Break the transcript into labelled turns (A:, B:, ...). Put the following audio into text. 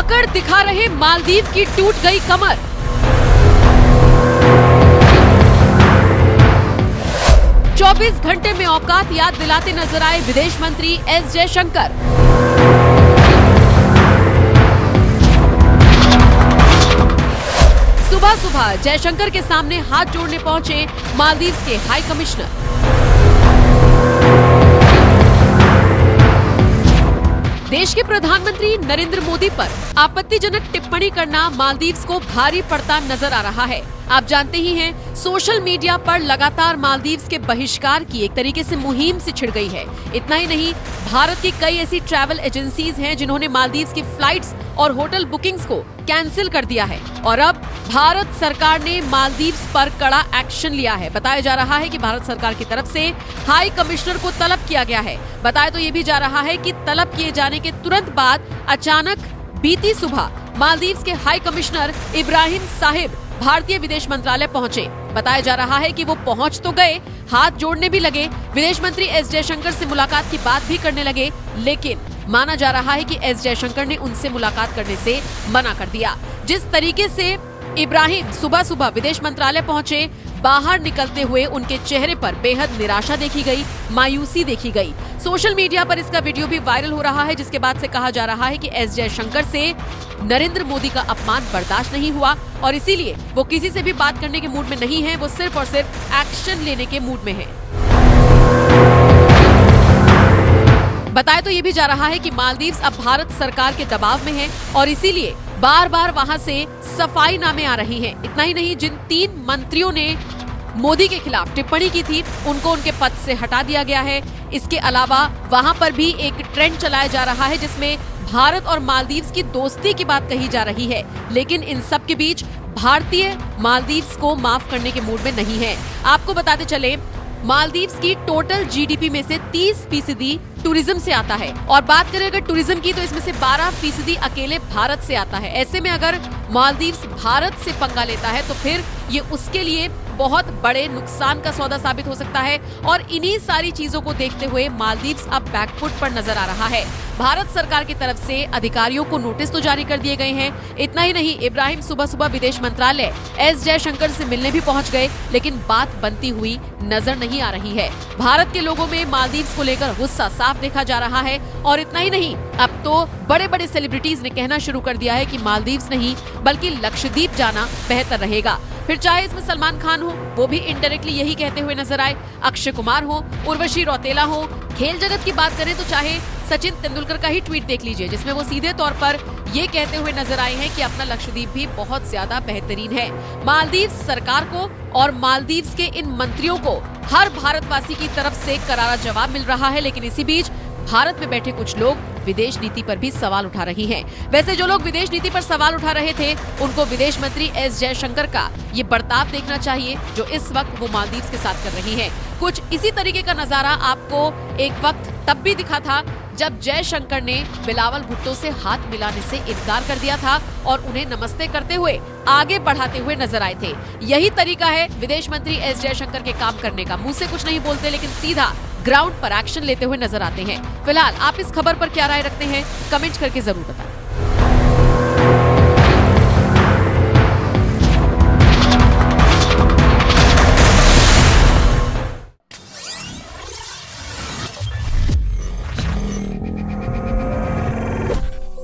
A: अकड़ दिखा रहे मालदीव की टूट गई कमर। चौबीस घंटे में औकात याद दिलाते नजर आए विदेश मंत्री एस जयशंकर। सुबह सुबह जयशंकर के सामने हाथ जोड़ने पहुंचे मालदीव के हाई कमिश्नर। देश के प्रधानमंत्री नरेंद्र मोदी पर आपत्तिजनक टिप्पणी करना मालदीव को भारी पड़ता नजर आ रहा है। आप जानते ही हैं, सोशल मीडिया पर लगातार मालदीव के बहिष्कार की एक तरीके से मुहिम सी छिड़ गई है। इतना ही नहीं, भारत की कई ऐसी ट्रैवल एजेंसीज हैं जिन्होंने मालदीव की फ्लाइट्स और होटल बुकिंग्स को कैंसिल कर दिया है। और अब भारत सरकार ने मालदीव पर कड़ा एक्शन लिया है। बताया जा रहा है कि भारत सरकार की तरफ से हाई कमिश्नर को तलब किया गया है। बताया तो ये भी जा रहा है कि तलब किए जाने के तुरंत बाद अचानक बीती सुबह मालदीव के हाई कमिश्नर इब्राहिम साहिब भारतीय विदेश मंत्रालय पहुंचे। बताया जा रहा है कि वो पहुंच तो गए, हाथ जोड़ने भी लगे, विदेश मंत्री एस जयशंकर से मुलाकात की बात भी करने लगे, लेकिन माना जा रहा है कि एस जयशंकर ने उनसे मुलाकात करने से मना कर दिया। जिस तरीके से इब्राहिम सुबह सुबह विदेश मंत्रालय पहुंचे, बाहर निकलते हुए उनके चेहरे पर बेहद निराशा देखी गई, मायूसी देखी गई। सोशल मीडिया पर इसका वीडियो भी वायरल हो रहा है, जिसके बाद से कहा जा रहा है कि एस जयशंकर से नरेंद्र मोदी का अपमान बर्दाश्त नहीं हुआ और इसीलिए वो किसी से भी बात करने के मूड में नहीं है, वो सिर्फ और सिर्फ एक्शन लेने के मूड में है। बताया तो ये भी जा रहा है कि मालदीव अब भारत सरकार के दबाव में है और इसीलिए बार बार वहां से सफाईनामे आ रही हैं। इतना ही नहीं, जिन 3 मंत्रियों ने मोदी के खिलाफ टिप्पणी की थी उनको उनके पद से हटा दिया गया है। इसके अलावा वहां पर भी एक ट्रेंड चलाया जा रहा है जिसमें भारत और मालदीव की दोस्ती की बात कही जा रही है, लेकिन इन सब के बीच भारतीय मालदीव को माफ करने के मूड में नहीं है। आपको बताते चले, मालदीव की टोटल जीडीपी में से 30% टूरिज्म से आता है और बात करें अगर टूरिज्म की तो इसमें से 12% अकेले भारत से आता है। ऐसे में अगर मालदीव भारत से पंगा लेता है तो फिर ये उसके लिए बहुत बड़े नुकसान का सौदा साबित हो सकता है और इन्हीं सारी चीजों को देखते हुए मालदीव अब बैकफुट पर नजर आ रहा है। भारत सरकार की तरफ से अधिकारियों को नोटिस तो जारी कर दिए गए हैं। इतना ही नहीं, इब्राहिम सुबह सुबह विदेश मंत्रालय एस जयशंकर से मिलने भी पहुंच गए, लेकिन बात बनती हुई नजर नहीं आ रही है। भारत के लोगों में मालदीव को लेकर गुस्सा साफ देखा जा रहा है और इतना ही नहीं, अब तो बड़े बड़े सेलिब्रिटीज ने कहना शुरू कर दिया है कि मालदीव नहीं बल्कि लक्षद्वीप जाना बेहतर रहेगा। फिर चाहे इसमें सलमान खान हो, वो भी इनडायरेक्टली यही कहते हुए नजर आए, अक्षय कुमार हो, उर्वशी रौतेला हो, खेल जगत की बात करें तो चाहे सचिन तेंदुलकर का ही ट्वीट देख लीजिए जिसमें वो सीधे तौर पर ये कहते हुए नजर आए हैं कि अपना लक्षद्वीप भी बहुत ज्यादा बेहतरीन है। मालदीव सरकार को और मालदीव के इन मंत्रियों को हर भारतवासी की तरफ से करारा जवाब मिल रहा है, लेकिन इसी बीच भारत में बैठे कुछ लोग विदेश नीति पर भी सवाल उठा रही हैं। वैसे जो लोग विदेश नीति पर सवाल उठा रहे थे उनको विदेश मंत्री एस जयशंकर का ये बर्ताव देखना चाहिए जो इस वक्त वो मालदीव के साथ कर रही हैं। कुछ इसी तरीके का नजारा आपको एक वक्त तब भी दिखा था जब जयशंकर ने बिलावल भुट्टो से हाथ मिलाने से इनकार कर दिया था और उन्हें नमस्ते करते हुए आगे बढ़ाते हुए नजर आए थे। यही तरीका है विदेश मंत्री एस जयशंकर के काम करने का। मुंह से कुछ नहीं बोलते लेकिन सीधा ग्राउंड पर एक्शन लेते हुए नजर आते हैं। फिलहाल आप इस खबर पर क्या राय रखते हैं, कमेंट करके जरूर बताएं।